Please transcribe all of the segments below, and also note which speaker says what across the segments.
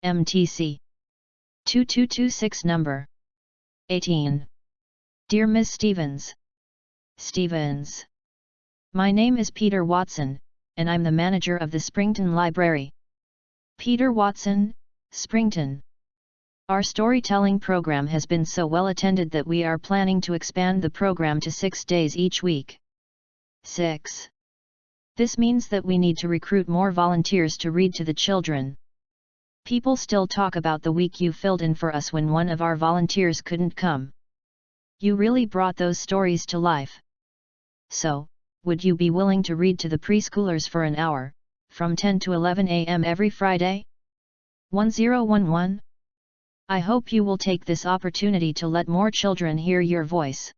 Speaker 1: MTC 2226 number 18. Dear Ms. Stevens. My name is Peter Watson, and I'm the manager of the Springton Library. Peter Watson, Springton. Our storytelling program has been so well attended that we are planning to expand the program to 6 days each week. 6. This means that we need to recruit more volunteers to read to the children. People still talk about the week you filled in for us when one of our volunteers couldn't come. You really brought those stories to life. So, would you be willing to read to the preschoolers for an hour, from 10 to 11 a.m. every Friday? 1011? I hope you will take this opportunity to let more children hear your voice.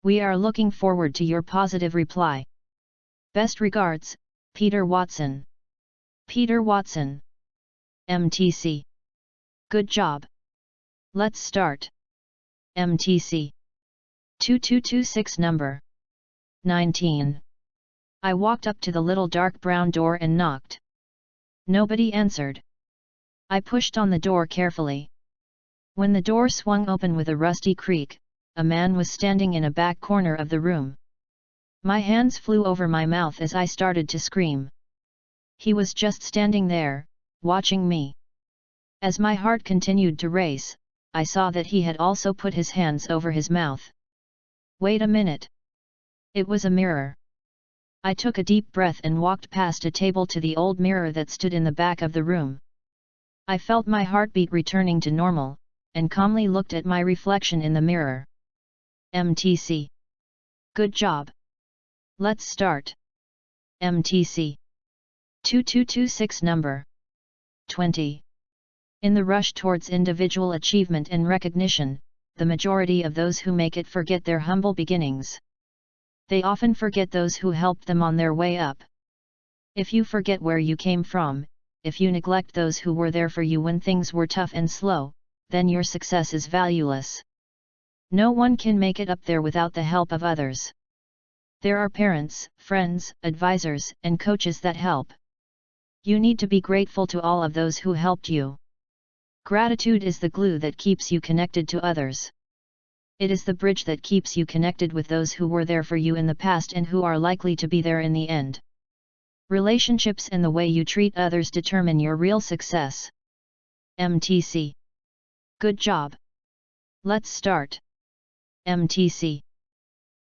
Speaker 1: We are looking forward to your positive reply. Best regards, Peter Watson. Peter Watson. MTC. Good job. Let's start. MTC 2226 number 19. I walked up to the little dark brown door and knocked. Nobody answered. I pushed on the door carefully. When the door swung open with a rusty creak, a man was standing in a back corner of the room. My hands flew over my mouth as I started to scream. He was just standing there, watching me. As my heart continued to race, I saw that he had also put his hands over his mouth. Wait a minute. It was a mirror. I took a deep breath and walked past a table to the old mirror that stood in the back of the room. I felt my heartbeat returning to normal, and calmly looked at my reflection in the mirror. MTC. Good job. Let's start. MTC 2226 number 20. In the rush towards individual achievement and recognition, the majority of those who make it forget their humble beginnings. They often forget those who helped them on their way up. If you forget where you came from, if you neglect those who were there for you when things were tough and slow, then your success is valueless. No one can make it up there without the help of others. There are parents, friends, advisors, and coaches that help. You need to be grateful to all of those who helped you. Gratitude is the glue that keeps you connected to others. It is the bridge that keeps you connected with those who were there for you in the past and who are likely to be there in the end. Relationships and the way you treat others determine your real success. MTC. Good job. Let's start. MTC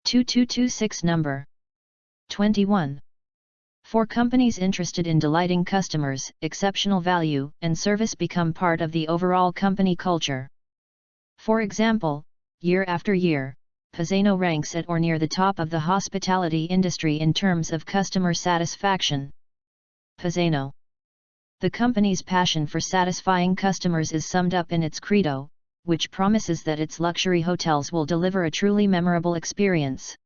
Speaker 1: 2226 number 21. For companies interested in delighting customers, exceptional value and service become part of the overall company culture. For example, year after year, Pizzano ranks at or near the top of the hospitality industry in terms of customer satisfaction. Pizzano. The company's passion for satisfying customers is summed up in its credo, which promises that its luxury hotels will deliver a truly memorable experience.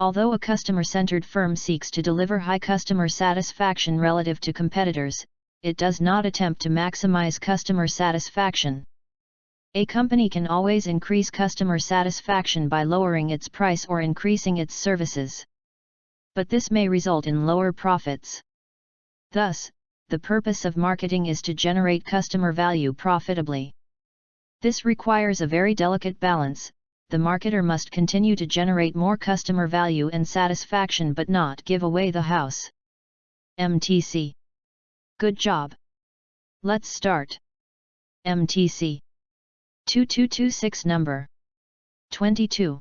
Speaker 1: Although a customer-centered firm seeks to deliver high customer satisfaction relative to competitors, it does not attempt to maximize customer satisfaction. A company can always increase customer satisfaction by lowering its price or increasing its services. But this may result in lower profits. Thus, the purpose of marketing is to generate customer value profitably. This requires a very delicate balance. The marketer must continue to generate more customer value and satisfaction but not give away the house. MTC. Good job. Let's start. MTC 2226 number 22.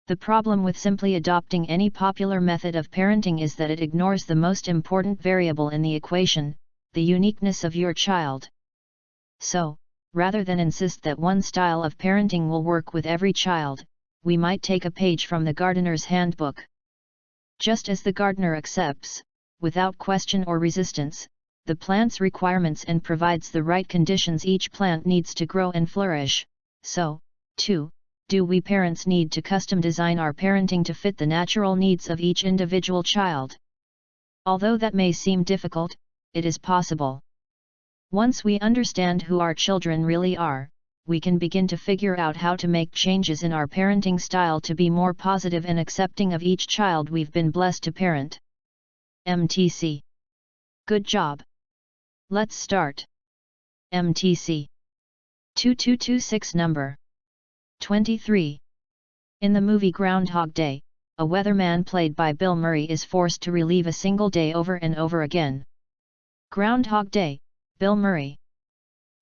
Speaker 1: The problem with simply adopting any popular method of parenting is that it ignores the most important variable in the equation, the uniqueness of your child. So, rather than insist that one style of parenting will work with every child, we might take a page from the gardener's handbook. Just as the gardener accepts, without question or resistance, the plant's requirements and provides the right conditions each plant needs to grow and flourish, so, too, do we parents need to custom design our parenting to fit the natural needs of each individual child. Although that may seem difficult, it is possible. Once we understand who our children really are, we can begin to figure out how to make changes in our parenting style to be more positive and accepting of each child we've been blessed to parent. MTC. Good job. Let's start. MTC 2226 number 23. In the movie Groundhog Day, a weatherman played by Bill Murray is forced to relive a single day over and over again. Groundhog Day, Bill Murray.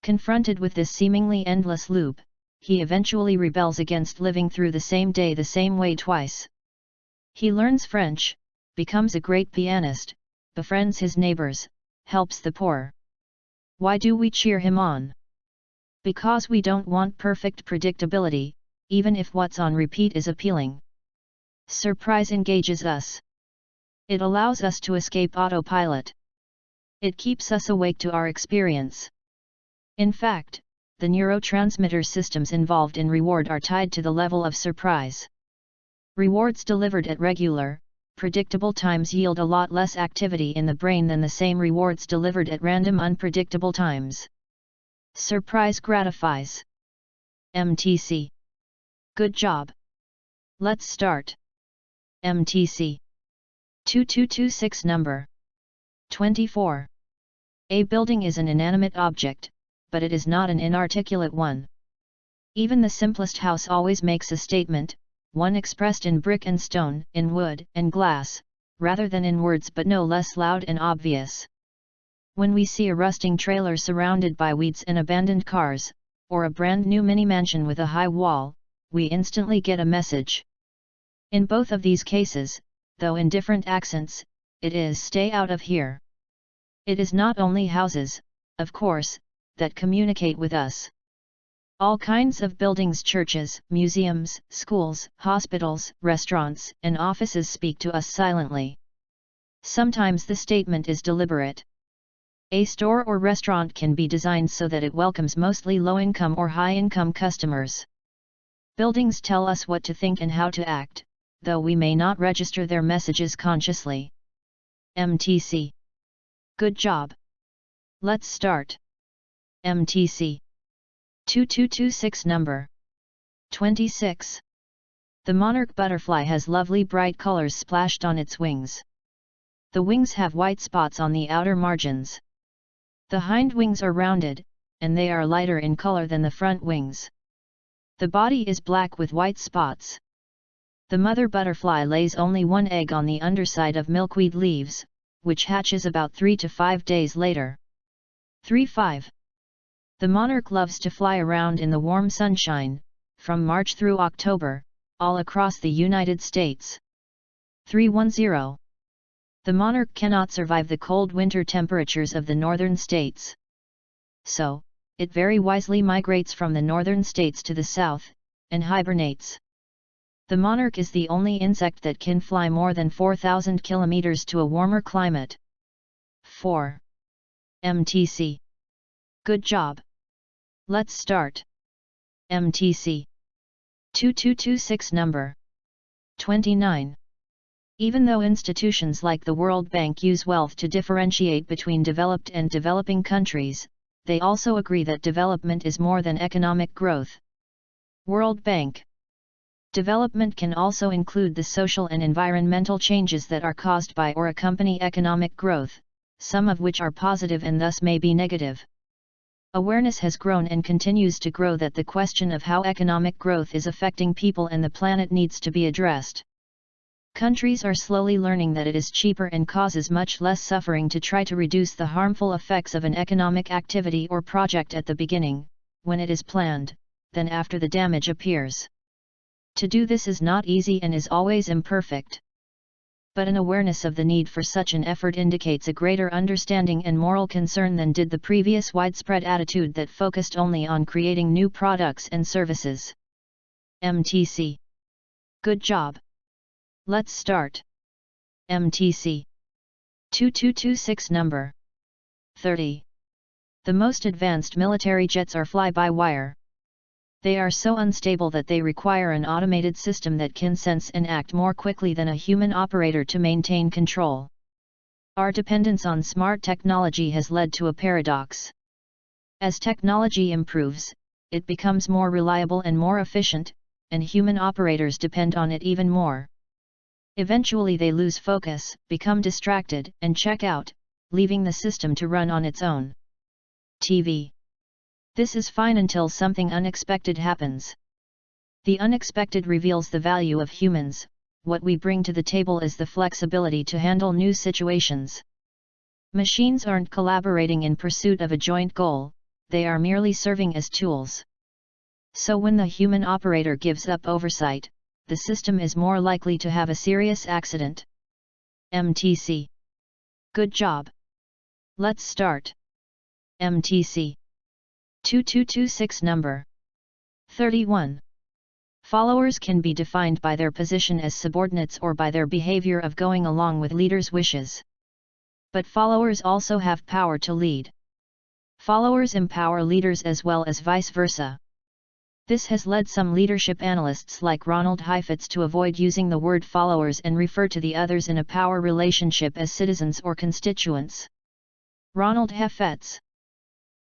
Speaker 1: Confronted with this seemingly endless loop, he eventually rebels against living through the same day the same way twice. He learns French, becomes a great pianist, befriends his neighbors, helps the poor. Why do we cheer him on? Because we don't want perfect predictability, even if what's on repeat is appealing. Surprise engages us. It allows us to escape autopilot. It keeps us awake to our experience. In fact, the neurotransmitter systems involved in reward are tied to the level of surprise. Rewards delivered at regular, predictable times yield a lot less activity in the brain than the same rewards delivered at random unpredictable times. Surprise gratifies. MTC. Good job. Let's start. MTC 2226 number 24. A building is an inanimate object, but it is not an inarticulate one. Even the simplest house always makes a statement, one expressed in brick and stone, in wood and glass, rather than in words, but no less loud and obvious. When we see a rusting trailer surrounded by weeds and abandoned cars, or a brand new mini mansion with a high wall, we instantly get a message. In both of these cases, though in different accents, it is "stay out of here." It is not only houses, of course, that communicate with us. All kinds of buildings, churches, museums, schools, hospitals, restaurants, and offices speak to us silently. Sometimes the statement is deliberate. A store or restaurant can be designed so that it welcomes mostly low-income or high-income customers. Buildings tell us what to think and how to act, though we may not register their messages consciously. MTC. Good job. Let's start. MTC 2226 number 26. The monarch butterfly has lovely bright colors splashed on its wings. The wings have white spots on the outer margins. The hind wings are rounded, and they are lighter in color than the front wings. The body is black with white spots. The mother butterfly lays only one egg on the underside of milkweed leaves, which hatches about 3 to 5 days later. 3-5. The monarch loves to fly around in the warm sunshine, from March through October, all across the United States. 310. The monarch cannot survive the cold winter temperatures of the northern states. So, it very wisely migrates from the northern states to the south, and hibernates. The monarch is the only insect that can fly more than 4,000 kilometers to a warmer climate. 4. MTC. Good job. Let's start. MTC 2226 number 29. Even though institutions like the World Bank use wealth to differentiate between developed and developing countries, they also agree that development is more than economic growth. World Bank. Development can also include the social and environmental changes that are caused by or accompany economic growth, some of which are positive and thus may be negative. Awareness has grown and continues to grow that the question of how economic growth is affecting people and the planet needs to be addressed. Countries are slowly learning that it is cheaper and causes much less suffering to try to reduce the harmful effects of an economic activity or project at the beginning, when it is planned, than after the damage appears. To do this is not easy and is always imperfect. But an awareness of the need for such an effort indicates a greater understanding and moral concern than did the previous widespread attitude that focused only on creating new products and services. MTC. Good job. Let's start. MTC 2226 number 30. The most advanced military jets are fly-by-wire. They are so unstable that they require an automated system that can sense and act more quickly than a human operator to maintain control. Our dependence on smart technology has led to a paradox. As technology improves, it becomes more reliable and more efficient, and human operators depend on it even more. Eventually they lose focus, become distracted, and check out, leaving the system to run on its own. TV. This is fine until something unexpected happens. The unexpected reveals the value of humans. What we bring to the table is the flexibility to handle new situations. Machines aren't collaborating in pursuit of a joint goal, they are merely serving as tools. So when the human operator gives up oversight, the system is more likely to have a serious accident. MTC. Good job. Let's start. MTC. 2226 number 31. Followers can be defined by their position as subordinates or by their behavior of going along with leaders' wishes. But followers also have power to lead. Followers empower leaders as well as vice versa. This has led some leadership analysts like Ronald Heifetz to avoid using the word followers and refer to the others in a power relationship as citizens or constituents. Ronald Heifetz.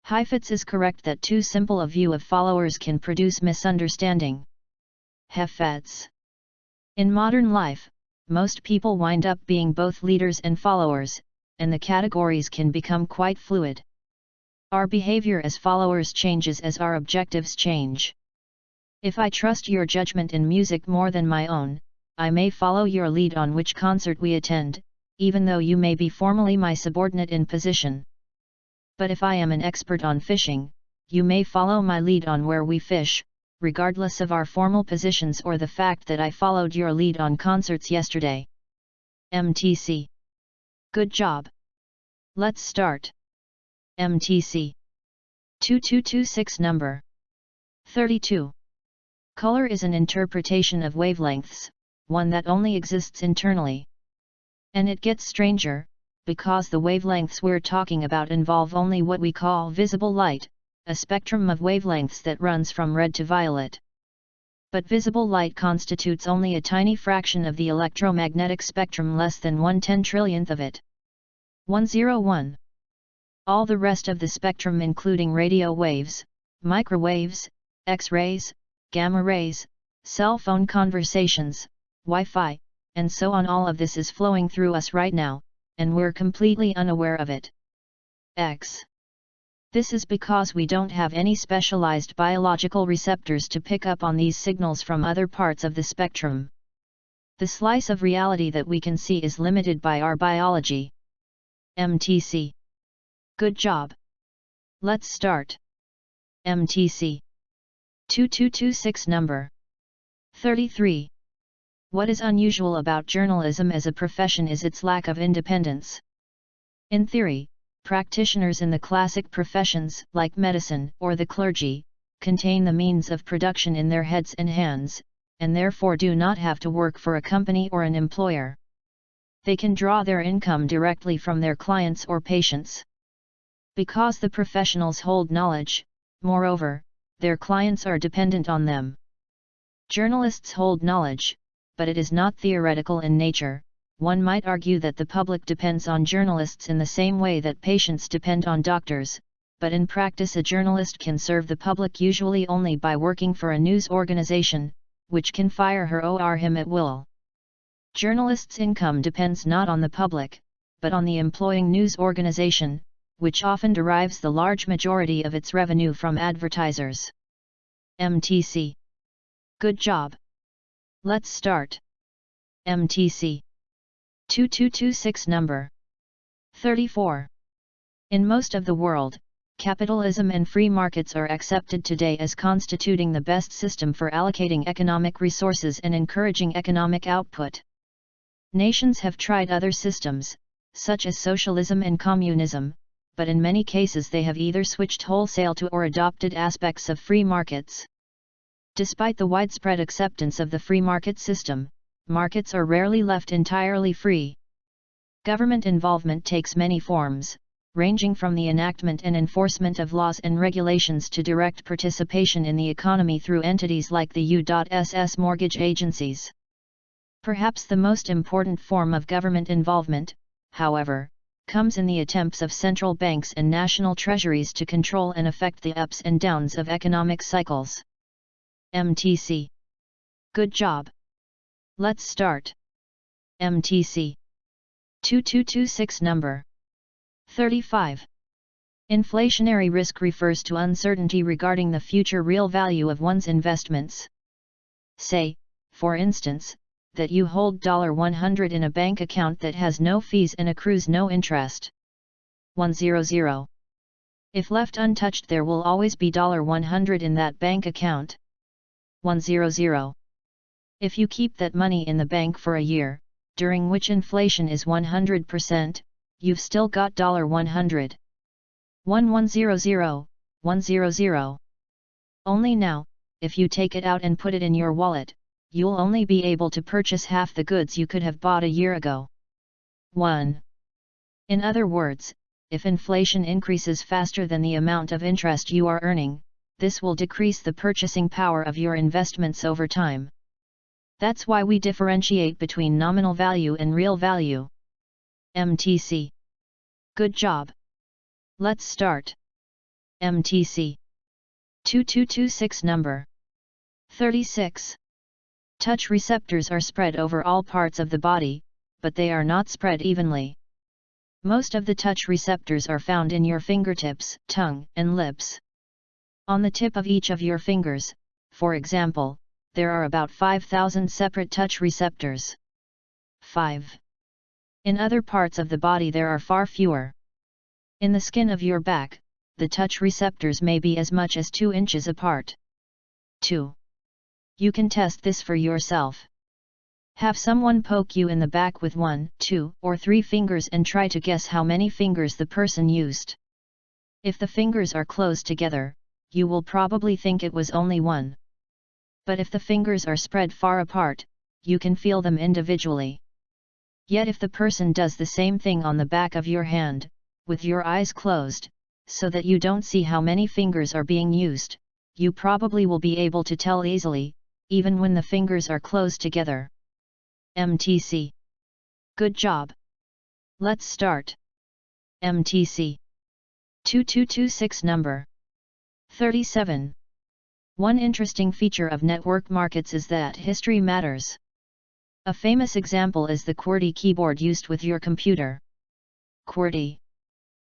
Speaker 1: Heifetz is correct that too simple a view of followers can produce misunderstanding. Heifetz. In modern life, most people wind up being both leaders and followers, and the categories can become quite fluid. Our behavior as followers changes as our objectives change. If I trust your judgment in music more than my own, I may follow your lead on which concert we attend, even though you may be formally my subordinate in position. But if I am an expert on fishing, you may follow my lead on where we fish, regardless of our formal positions or the fact that I followed your lead on concerts yesterday. MTC. Good job. Let's start. MTC. 2226 number 32. Color is an interpretation of wavelengths, one that only exists internally. And it gets stranger, because the wavelengths we're talking about involve only what we call visible light, a spectrum of wavelengths that runs from red to violet. But visible light constitutes only a tiny fraction of the electromagnetic spectrum, less than 1/10 trillionth of it. 101. All the rest of the spectrum, including radio waves, microwaves, X-rays, gamma rays, cell phone conversations, Wi-Fi, and so on, all of this is flowing through us right now, and we're completely unaware of it. X. This is because we don't have any specialized biological receptors to pick up on these signals from other parts of the spectrum. The slice of reality that we can see is limited by our biology. MTC. Good job. Let's start. MTC. 2226 number 33. What is unusual about journalism as a profession is its lack of independence. In theory, practitioners in the classic professions, like medicine or the clergy, contain the means of production in their heads and hands, and therefore do not have to work for a company or an employer. They can draw their income directly from their clients or patients. Because the professionals hold knowledge, moreover, their clients are dependent on them. Journalists hold knowledge, but it is not theoretical in nature. One might argue that the public depends on journalists in the same way that patients depend on doctors, but in practice a journalist can serve the public usually only by working for a news organization, which can fire her or him at will. Journalists' income depends not on the public, but on the employing news organization, which often derives the large majority of its revenue from advertisers. MTC. Good job. Let's start. MTC. 2226 number 34. In most of the world, capitalism and free markets are accepted today as constituting the best system for allocating economic resources and encouraging economic output. Nations have tried other systems, such as socialism and communism, but in many cases they have either switched wholesale to or adopted aspects of free markets. Despite the widespread acceptance of the free market system, markets are rarely left entirely free. Government involvement takes many forms, ranging from the enactment and enforcement of laws and regulations to direct participation in the economy through entities like the U.S.S. mortgage agencies. Perhaps the most important form of government involvement, however, comes in the attempts of central banks and national treasuries to control and affect the ups and downs of economic cycles. MTC. Good job. Let's start. MTC. 2226 number 35. Inflationary risk refers to uncertainty regarding the future real value of one's investments. Say, for instance, that you hold $100 in a bank account that has no fees and accrues no interest. 100. If left untouched, there will always be $100 in that bank account. 100. If you keep that money in the bank for a year, during which inflation is 100%, you've still got $100. 1100, 100. Only now, if you take it out and put it in your wallet, you'll only be able to purchase half the goods you could have bought a year ago. 1. In other words, if inflation increases faster than the amount of interest you are earning, this will decrease the purchasing power of your investments over time. That's why we differentiate between nominal value and real value. MTC. Good job. Let's start. MTC. 2226 number 36. Touch receptors are spread over all parts of the body, but they are not spread evenly. Most of the touch receptors are found in your fingertips, tongue, and lips. On the tip of each of your fingers, for example, there are about 5,000 separate touch receptors. 5. In other parts of the body there are far fewer. In the skin of your back, the touch receptors may be as much as 2 inches apart. 2. You can test this for yourself. Have someone poke you in the back with 1, 2, or 3 fingers and try to guess how many fingers the person used. If the fingers are close together, you will probably think it was only 1. But if the fingers are spread far apart, you can feel them individually. Yet if the person does the same thing on the back of your hand, with your eyes closed, so that you don't see how many fingers are being used, you probably will be able to tell easily, even when the fingers are closed together. MTC. Good job. Let's start. MTC. 2226 number 37. One interesting feature of network markets is that history matters. A famous example is the QWERTY keyboard used with your computer. QWERTY.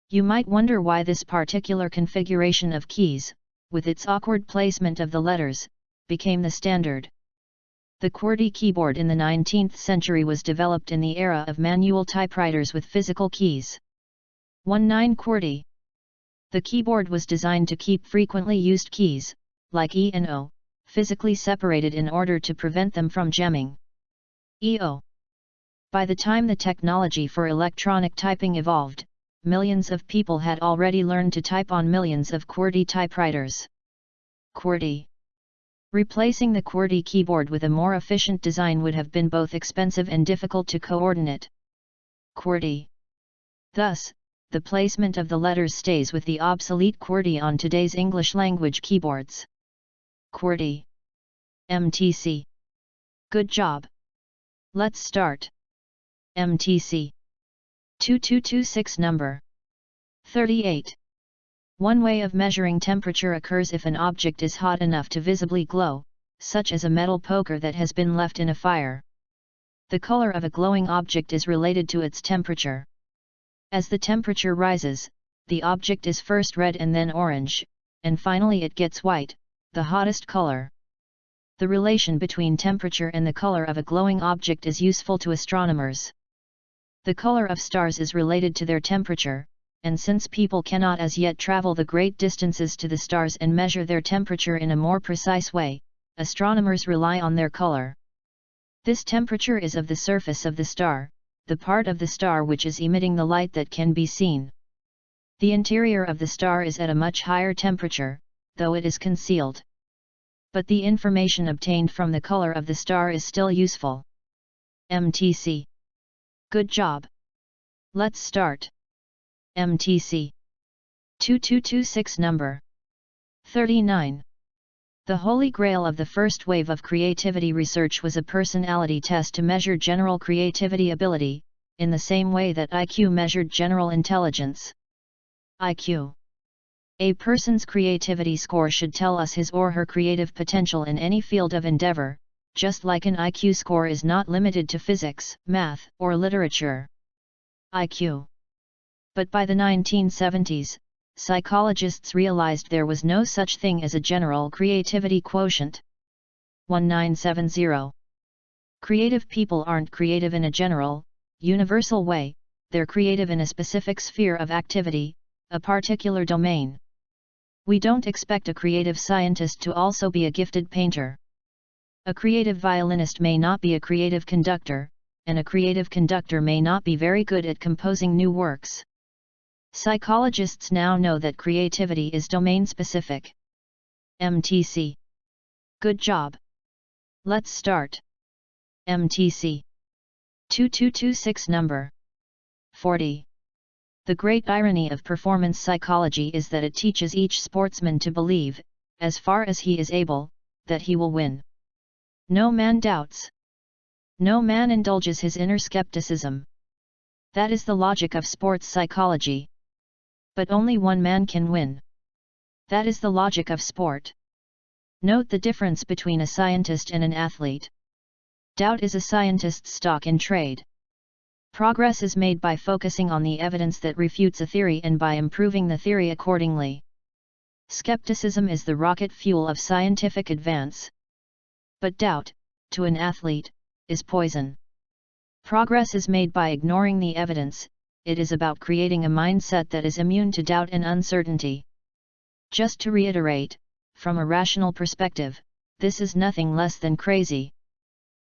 Speaker 1: You might wonder why this particular configuration of keys, with its awkward placement of the letters, became the standard. The QWERTY keyboard in the 19th century was developed in the era of manual typewriters with physical keys. 19 QWERTY. The keyboard was designed to keep frequently used keys, like E and O, physically separated in order to prevent them from jamming. EO. By the time the technology for electronic typing evolved, millions of people had already learned to type on millions of QWERTY typewriters. QWERTY. Replacing the QWERTY keyboard with a more efficient design would have been both expensive and difficult to coordinate. QWERTY. Thus, the placement of the letters stays with the obsolete QWERTY on today's English language keyboards. QWERTY. MTC. Good job. Let's start. MTC. 2226 number 38. One way of measuring temperature occurs if an object is hot enough to visibly glow, such as a metal poker that has been left in a fire. The color of a glowing object is related to its temperature. As the temperature rises, the object is first red and then orange, and finally it gets white, the hottest color. The relation between temperature and the color of a glowing object is useful to astronomers. The color of stars is related to their temperature, and since people cannot as yet travel the great distances to the stars and measure their temperature in a more precise way, astronomers rely on their color. This temperature is of the surface of the star, the part of the star which is emitting the light that can be seen. The interior of the star is at a much higher temperature, though it is concealed. But the information obtained from the color of the star is still useful. MTC. Good job. Let's start. MTC. 2226 number 39. The holy grail of the first wave of creativity research was a personality test to measure general creativity ability, in the same way that IQ measured general intelligence. IQ. A person's creativity score should tell us his or her creative potential in any field of endeavor, just like an IQ score is not limited to physics, math, or literature. IQ. But by the 1970s, psychologists realized there was no such thing as a general creativity quotient. 1970. Creative people aren't creative in a general, universal way, they're creative in a specific sphere of activity, a particular domain. We don't expect a creative scientist to also be a gifted painter. A creative violinist may not be a creative conductor, and a creative conductor may not be very good at composing new works. Psychologists now know that creativity is domain-specific. MTC. Good job. Let's start. MTC. 2226 number 40. The great irony of performance psychology is that it teaches each sportsman to believe, as far as he is able, that he will win. No man doubts. No man indulges his inner skepticism. That is the logic of sports psychology. But only one man can win. That is the logic of sport. Note the difference between a scientist and an athlete. Doubt is a scientist's stock in trade. Progress is made by focusing on the evidence that refutes a theory and by improving the theory accordingly. Skepticism is the rocket fuel of scientific advance. But doubt, to an athlete, is poison. Progress is made by ignoring the evidence. It is about creating a mindset that is immune to doubt and uncertainty. Just to reiterate, from a rational perspective, this is nothing less than crazy.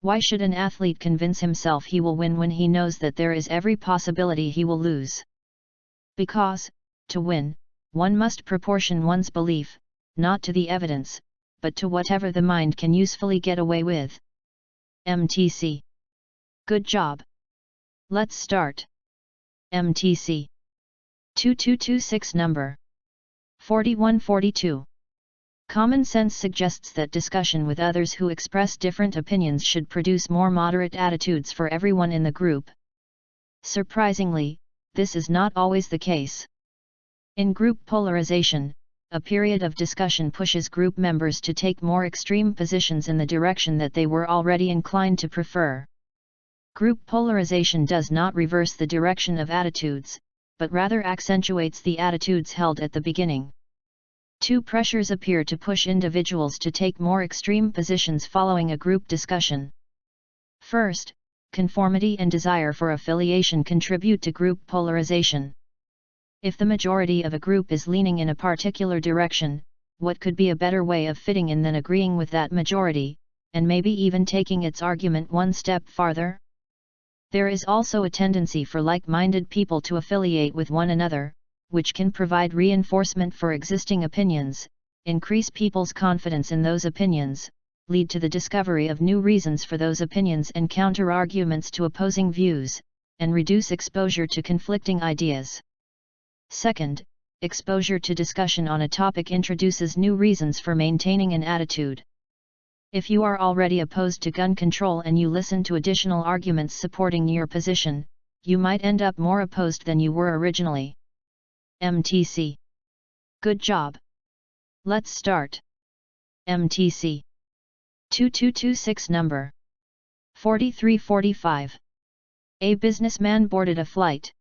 Speaker 1: Why should an athlete convince himself he will win when he knows that there is every possibility he will lose? Because, to win, one must proportion one's belief, not to the evidence, but to whatever the mind can usefully get away with. MTC. Good job. Let's start. MTC. 2226 number 4142. Common sense suggests that discussion with others who express different opinions should produce more moderate attitudes for everyone in the group. Surprisingly, this is not always the case. In group polarization, a period of discussion pushes group members to take more extreme positions in the direction that they were already inclined to prefer. Group polarization does not reverse the direction of attitudes, but rather accentuates the attitudes held at the beginning. Two pressures appear to push individuals to take more extreme positions following a group discussion. First, conformity and desire for affiliation contribute to group polarization. If the majority of a group is leaning in a particular direction, what could be a better way of fitting in than agreeing with that majority, and maybe even taking its argument one step farther? There is also a tendency for like-minded people to affiliate with one another, which can provide reinforcement for existing opinions, increase people's confidence in those opinions, lead to the discovery of new reasons for those opinions and counter-arguments to opposing views, and reduce exposure to conflicting ideas. Second, exposure to discussion on a topic introduces new reasons for maintaining an attitude. If you are already opposed to gun control and you listen to additional arguments supporting your position, you might end up more opposed than you were originally. MTC. Good job. Let's start. MTC. 2226 number 4345. A businessman boarded a flight.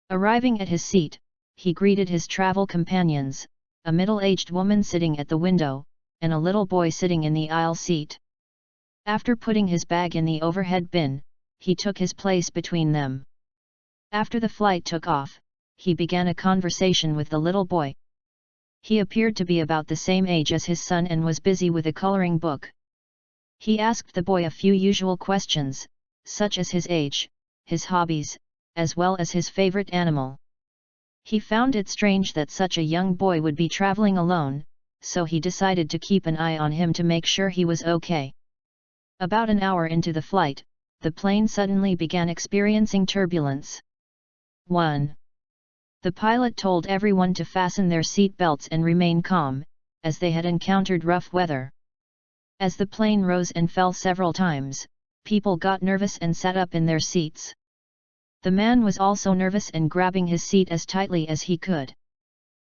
Speaker 1: Arriving at his seat, he greeted his travel companions, a middle-aged woman sitting at the window, and a little boy sitting in the aisle seat. After putting his bag in the overhead bin, he took his place between them. After the flight took off, he began a conversation with the little boy. He appeared to be about the same age as his son and was busy with a coloring book. He asked the boy a few usual questions, such as his age, his hobbies, as well as his favorite animal. He found it strange that such a young boy would be traveling alone, so he decided to keep an eye on him to make sure he was okay. About an hour into the flight, the plane suddenly began experiencing turbulence. 1. The pilot told everyone to fasten their seat belts and remain calm, as they had encountered rough weather. As the plane rose and fell several times, people got nervous and sat up in their seats. The man was also nervous and grabbing his seat as tightly as he could.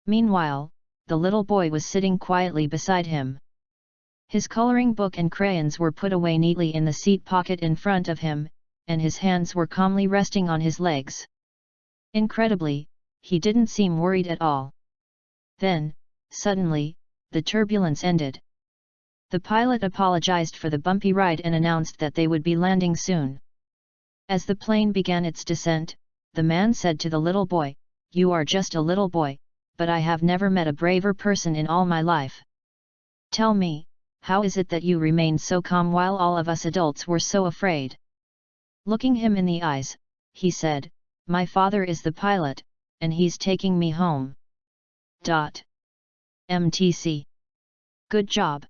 Speaker 1: Meanwhile, the little boy was sitting quietly beside him. His coloring book and crayons were put away neatly in the seat pocket in front of him, and his hands were calmly resting on his legs. Incredibly, he didn't seem worried at all. Then, suddenly, the turbulence ended. The pilot apologized for the bumpy ride and announced that they would be landing soon. As the plane began its descent, the man said to the little boy, "You are just a little boy, but I have never met a braver person in all my life. Tell me, how is it that you remained so calm while all of us adults were so afraid?" Looking him in the eyes, he said, "My father is the pilot, and he's taking me home." MTC. Good job.